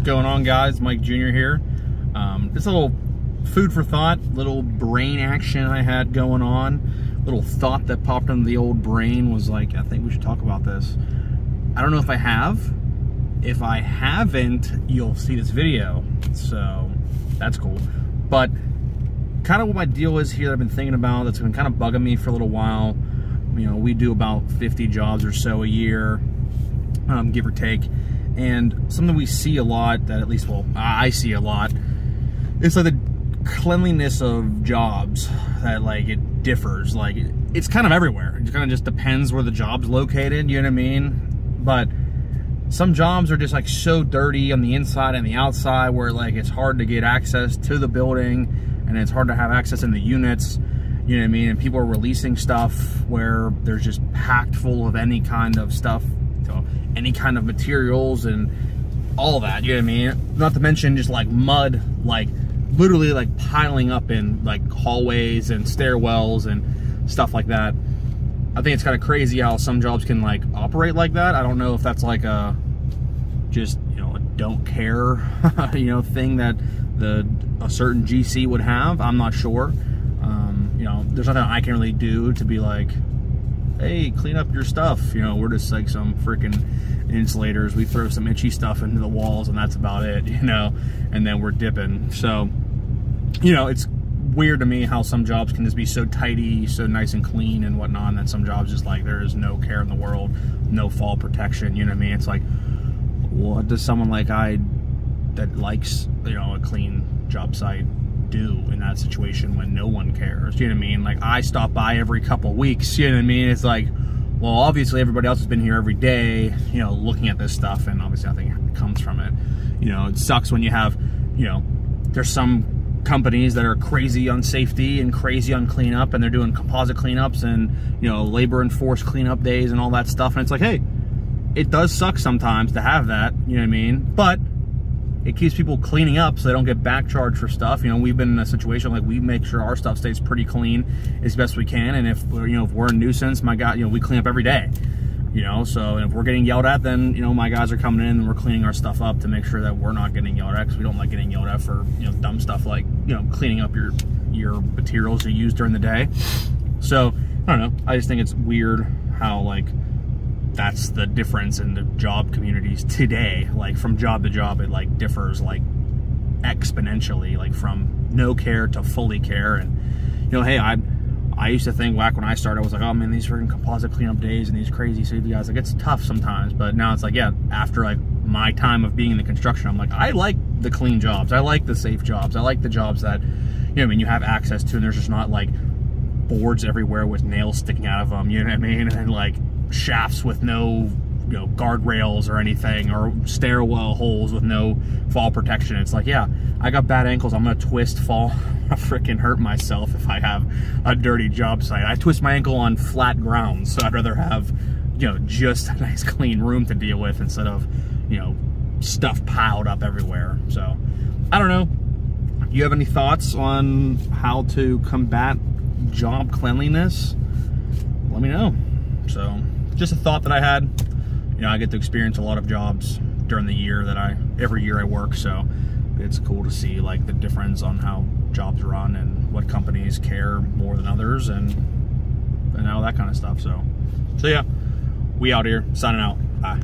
going on, guys? Mike Jr. here. Just a little food for thought, little brain action I had going on. Little thought that popped into the old brain was like, I think we should talk about this. I don't know if I have. If I haven't, you'll see this video. So that's cool. But kind of what my deal is here that I've been thinking about, that's been kind of bugging me for a little while. You know, we do about 50 jobs or so a year, give or take. And something we see a lot, that at least, well, I see a lot, it's like the cleanliness of jobs, that like it differs. Like it's kind of everywhere. It kind of just depends where the job's located, you know what I mean? But some jobs are just like so dirty on the inside and the outside where like it's hard to get access to the building and it's hard to have access in the units, you know what I mean? And people are releasing stuff where there's just packed full of any kind of stuff, so any kind of materials and all that, you know what I mean? Not to mention just like mud, like literally like piling up in like hallways and stairwells and stuff like that. I think it's kind of crazy how some jobs can like operate like that. I don't know if that's like a just, you know, a don't care you know, thing that a certain GC would have. I'm not sure. You know, there's nothing I can really do to be like, hey, clean up your stuff. You know, we're just like some freaking insulators. We throw some itchy stuff into the walls and that's about it, you know, and then we're dipping. So, you know, it's weird to me how some jobs can just be so tidy, so nice and clean and whatnot, and then some jobs just like there is no care in the world, no fall protection, you know what I mean? It's like, what does someone like I that likes, you know, a clean job site do in that situation when no one cares, you know what I mean? Like I stop by every couple weeks, you know what I mean? It's like, well, obviously everybody else has been here every day, you know, looking at this stuff, and obviously nothing comes from it. You know, it sucks when you have, you know, there's some companies that are crazy on safety and crazy on cleanup, and they're doing composite cleanups and, you know, labor enforced cleanup days and all that stuff, and it's like, hey, it does suck sometimes to have that, you know what I mean? But it keeps people cleaning up so they don't get back charged for stuff. You know, we've been in a situation like we make sure our stuff stays pretty clean as best we can, and if, you know, if we're a nuisance, my God, you know, we clean up every day. You know, so if we're getting yelled at, then, you know, my guys are coming in and we're cleaning our stuff up to make sure that we're not getting yelled at, because we don't like getting yelled at for, you know, dumb stuff like, you know, cleaning up your materials you use during the day. So, I don't know. I just think it's weird how, like, that's the difference in the job communities today. Like, from job to job, it, like, differs, like, exponentially, like, from no care to fully care. And, you know, hey, I used to think back when I started, I was like, oh man, these freaking composite cleanup days and these crazy safety guys, like it's tough sometimes. But now it's like, yeah, after like my time of being in the construction, I'm like, I like the clean jobs. I like the safe jobs. I like the jobs that, you know what I mean, you have access to, and there's just not like boards everywhere with nails sticking out of them, you know what I mean? And like shafts with no, you know, guardrails or anything, or stairwell holes with no fall protection. It's like, yeah, I got bad ankles. I'm gonna twist, fall, freaking hurt myself if I have a dirty job site. I twist my ankle on flat ground, so I'd rather have, you know, just a nice clean room to deal with instead of, you know, stuff piled up everywhere. So I don't know. You have any thoughts on how to combat job cleanliness? Let me know. So just a thought that I had. You know, I get to experience a lot of jobs during the year that every year I work, so it's cool to see like the difference on how jobs run and what companies care more than others and all that kind of stuff. So yeah, we out here signing out. Bye.